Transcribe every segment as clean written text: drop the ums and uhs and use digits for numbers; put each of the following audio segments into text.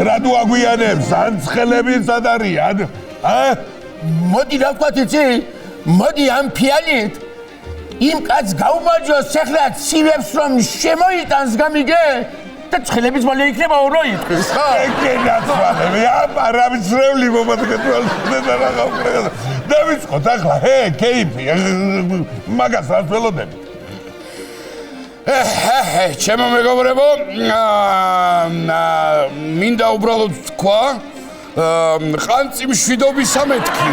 რატო აგვიანებს ანცხელები სად არიან? მოდი რა ვთქვათ იცი? მოდი ამ ფიალით იმ კაცს გაუმარჯოს ახლა ცივებს რომ შემოიტანს გამიგე და ცხელების მალე იქნება ორო იტყვის ხო? ეგენაცვალები აპარავიცრეული მომადგენელი და რა გავკრება დავიწყოთ ახლა კეიფი მაგას რას ველოდები ჩემო მეგობრებო მინდა უბრალოდ თქვა ყანწი მშვიდობისა მეთქი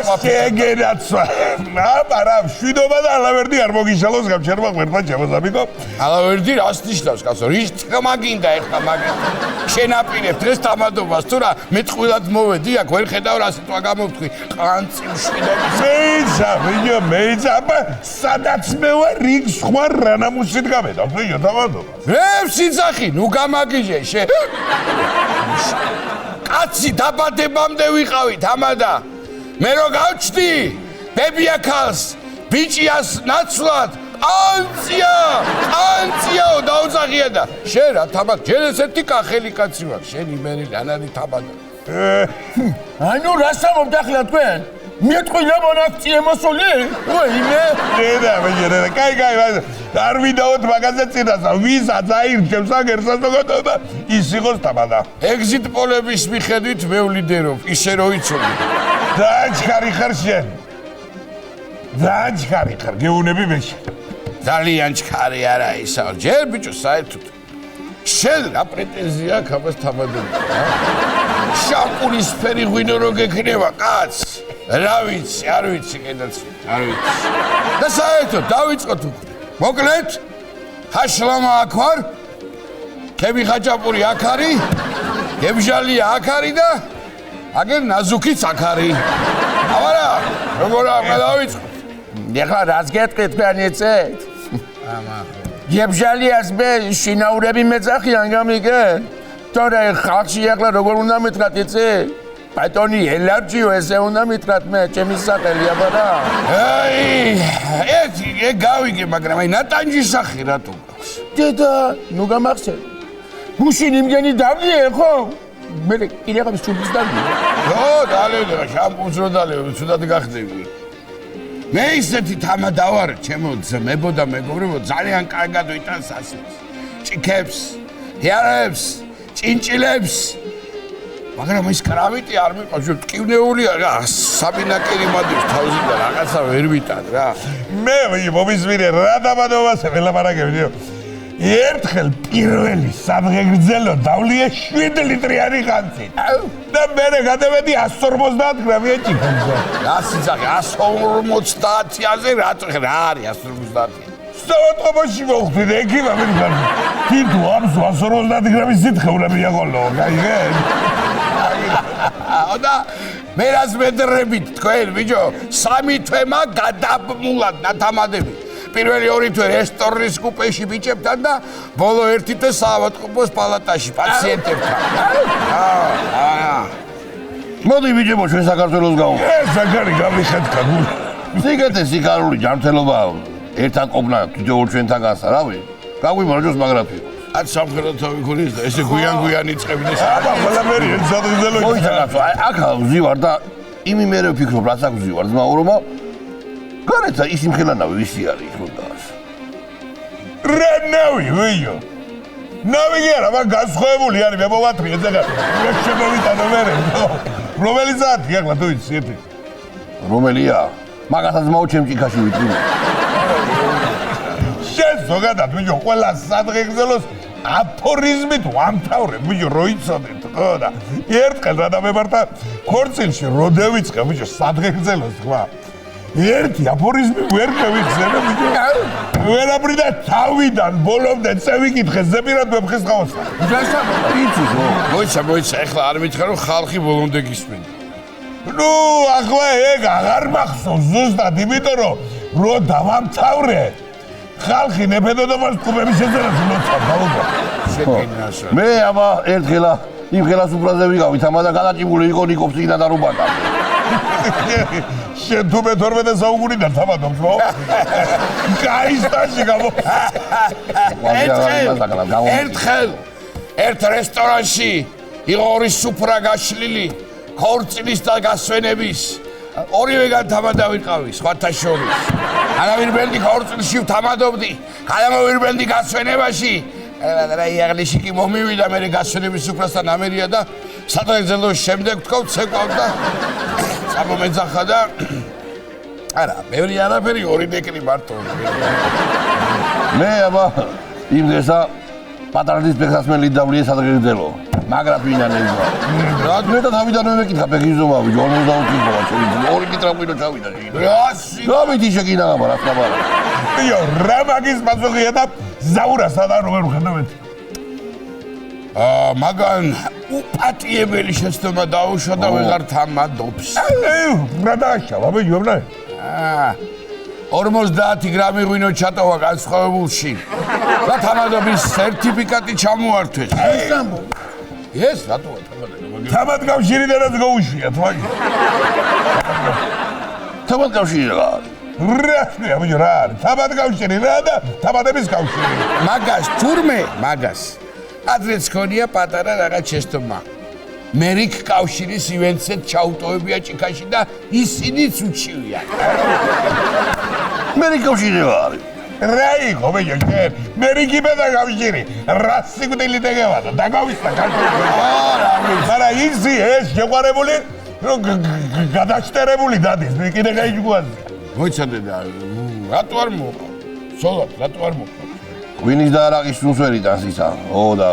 შეგენაცვა აბარა მშვიდობა და ალავერდი არ მოგიშალოს გამჩერმა ღმერთმა ჩემოსამიკო ალავერდი რას ნიშნავს კაცო რის თქმა გინდა ეხლა მაგას შენაპირებ დღეს თამადობას თუ რა მე ტყუილად მოვედი აქ ვერ ხედავ რა სიტყვა გამოვთქვი ყანწი მშვიდობისა მეიცა სადაც მე ვარ რიგ სხვა რანამუსით გამედა ფიო თამადობა სიცახი ნუ გამაგიჟე შე კაცი დაბადებამდე ვიყავი თამადა მე რო გავჩდი ბებია ქალს ბიჭიას ნაცვლად ყანწიაო დაუძაღია და შენ რა თამად ჯერ ესეთი კახელი კაცი ვარ შენ იმერი ლანარი თამადა ანუ რას ამობთ ახლა თქვენ მეტყვილა მონაქცი ემოსული ვაიმე დედა მეჯერა კაი არ ვიდაოთ მაგაზე წინასა ვისაც აირჩევს აგერსას და ის იყოს თამადა ეგზიტ პოლების მიხედვით მე ვლიდერობ ისე რო იცოდი დააჩქარი ხარ შენ დააჩქარი ხარ გეუნები მეში ძალიან ჩქარი არა ისა ჯერ ბიჭო საერთოდ შენ რა პრეტენზია აქვს ამას თამადები შავკურისფერი ღვინო რო გექნება კაც რა ვიცი არ ვიცი კიდეც არ ვიცი და საერთოდ დავიწყოთ უკვე მოკლედ ჰაშლამა აქ ვარ ქები ხაჭაპური აქ არის გებჟალია აქ არის და აგერ ნაზუქიც აქ არის აბარა როგორ აღმა დავიწყოთ ეხლა რაც გეტყვით თქვენ იცით გებჟალიას მე შინაურები მეძახიან გამიგე თორე ხალხში ახლა როგორ უნდა მითხრათ იცი ბატონი ელარჯიო ესე უნდა მითხრათ მე ჩემი სახელი აბარა ეგ გავიგე მაგრამ აი ნატანჯის სახე რატო გაქვს დედა ნუ გამახსენე გუშინ იმგენი დავლიე ხო მე კიდე ყავს ჩუბის დავლიე ო დალევდა შამპუნს რო დალევ ცუდად გახდები მე ისეთი თამადა ვარ ჩემო ძმებო და მეგობრებო ძალიან კარგად ვიტანს ასეთს ჭიქებს იარებს ჭინჭილებს მაგრამ ის კრავიტი არ მიყვარს ტკივნეულია რა საბინაკერი მადებს თავზე და რაღაცა ვერ ვიტან რა მე მომისმინე რა დაბადობასე ველაპარაკებდი ერთხელ პირველი სადღეგრძელო დავლიე 7 ლიტრიანი ხანძი და მე გადავედი 150 გრამია ჭიქებზე რა სიძახი 150-აზე რატო რა არის 150 სავატყობაში მოხვდი და ეკიმა მე თითო ამ 150 გრამის სითხეულები აყოლო გაიგე და მე რას მედრებით თქვენ ბიჭო 3 თვემა გადაბმულად ნათამადები პირველი 2 თვე რესტორნის კუპეში ბიჭებთან და ბოლო 1 თვე საავადმყოფოს პალატაში პაციენტებთან მოდი ბიჭებო ჩვენ საქართველოს გავუვართ ზაქარი გამიხეთქა სიგეთე სიკარული ჯანმრთელობა ერთად ყოფნა თითოეულ ჩვენთანგანსა რავი გაგვიმარჯოს მაგრად ვიყო ათ სამხედრო თავი ქონის და ესე გვიან იწყებინეს აბა ყველაფერი ერთ სადღეგრძელო მოიცანაცო აქ ვზივარ და იმი მე ვფიქრობ რაც აქ ვზივარ ძმაურობა გარეცა ის იმხელანავი ვისი არის ხოდას რა ნავი ვიო ნავი არა მაგ გასხოვებული არის მე მოვათრი ეცახა მე შემოვიტანო მე რომელი საათი ახლა თუ იცი ერთი რომელია მაგასაც მოუჩემ ჭიქაში ვიტყვი შენ ზოგადად ვიო ყველა სადღეგრძელოს აფორიზმით ვამთავრე ვიო რო იცოდეთ ხო და ერთხელ რა დამემართა ქორწილში რო დავიწყე ვიო სადღეგრძელოს თქვა ერთი აფორიზმი ვერ გავიხსენე ვიო ვერაფრი და თავიდან ბოლომდე წევიკითხე ზეპირად მემხესყავს იცი ხო მოიცა ეხლა არ მითხრა რომ ხალხი ბოლომდე გისმენდა ნუ ახლა ეგ აღარ მახსოვს ზუსტად იმიტომ რომ რო დავამთავრე ხალხი ნებედოდებას კუბების შეძენას მოცვა დაუგა შეკინასა მე აბა ერთხელა იმ ხელისუფლაზე ვიყავი თამადა გადაჭიმული იყო ნიკოფსკინა და რუბატა შენ თუ მე 12 საუკუნიდან თამადობს ხო? გაისტაში გამო ერთხელ ერთ რესტორანში იყო ორი სუფრა გაშლილი, ქორწილის და გასვენების. ორივეგან თამადავიყავი, სხვათა შორის. გადავირბენდი ქორწილში ვთამადობდი, გადამოვირბენდი გასვენებაში. და იაღლიში კი მომივიდა მე გასვენების სუფრასთან ამერია და სადღეგრძელოს შემდეგ თქო ცეკვავ და წამომეძახა და არა, ბევრი არაფერი ორი ნეკრი მარტო. მე აბა იმ დღესა პატარადის ფეხსაცმელი დავლიე სადღეგრძელო. მაგრამ ვინანეა. მე და თავიდანვე მეკითხა ფეხიზომა ბიჭო 45 ხოა შეიძლება. ორი კითხვა მინდა ჩავიდა. რასი? დავით შეკინა აბა რა ხაბარა. იო, რა მაგის პასუხია და ზაურა სადან როგორ ხედავთ? მაგან უპატიებელი შეცდომა დაუშვა და ვეღარ თამადობს. რა დააშავა ბიჭო? 50 გრამი ღვინო ჩატოვა განსხვავებულში. და თამადობის სერტიფიკატი ჩამოართვეს. ეს რატოა თამადები? თამად კავშირიდანაც გაუშვიათ მაგ. თამად კავშირი რა არის? რა ბიჭო რა არის? თამად კავშირი რა და თამადების კავშირი. მაგას თურმე მაგას ადრეც ქონია პატარა რაღაც შეცდომა. მერიკ კავშირის ივენტსეთ ჩაუტოვებია ჭიქაში და ისინიც უჩივია. მერიკ კავშირი რა არის? რა იყო ბიჭო შენ? მერიკიბე და კავშირი. რა სიკვდილი დეგევადა და გავისთა კავშირი. არა ისი ეს შეყარებული გადაშტერებული დადის მე კიდე გაიჯგვაზე. მოიცადე და რატო არ მოყვა? სოლად რატო არ მოყვა? ვინის და არაყის სუნსვერი დანს ისა. ო და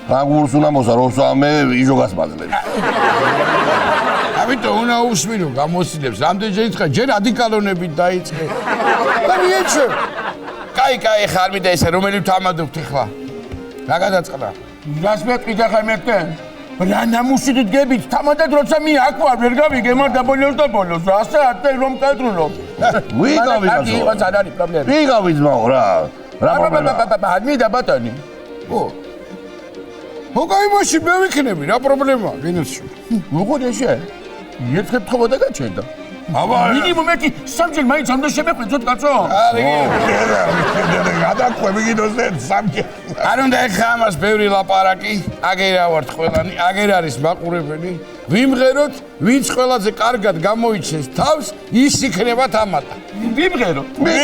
რაგურს უნდა მოსა როსა მე იჟოგას მაძლებს. ამიტომ უნდა უსმინო გამოსილებს. რამდენჯერ იწყე ჯერ რადიკალონებით დაიწყე. და მიეჩვევ. კაი, ხა არ მინდა ესე რომელი ვთამადობთ ახლა. რა გადაწყდა? რას მეკითხა ხა მეთქე? რა ნამუსით დგებით თამადად როცა მე აქ ვარ ვერ გავიგე მაგ და ბოლოს ასე ატე რომ კადრულობ. ვიგავი კაცო. იყო არ არის პრობლემა. ვიგავი ძმაო რა. რა პრობლემა? მე და ბატონი. მოგაი მაშინ მე ვიქნები რა პრობლემა ვინოსში. როგორ ეშე? ერთხელ თქობა და გაჩენდა. აბა მინიმუმ ერთი სამჯერ მაინც უნდა შემეყვეცოთ კაცო. გადაყვები კიდოზე სამჯერ. არ უნდა ეხა ამას ბევრი ლაპარაკი, აგერა ვართ ყველანი, აგერ არის მაყურებელი. ვიმღეროთ, ვინც ყველაზე კარგად გამოიჩენს თავს, ის იქნება თამადა. ვიმღერო. მე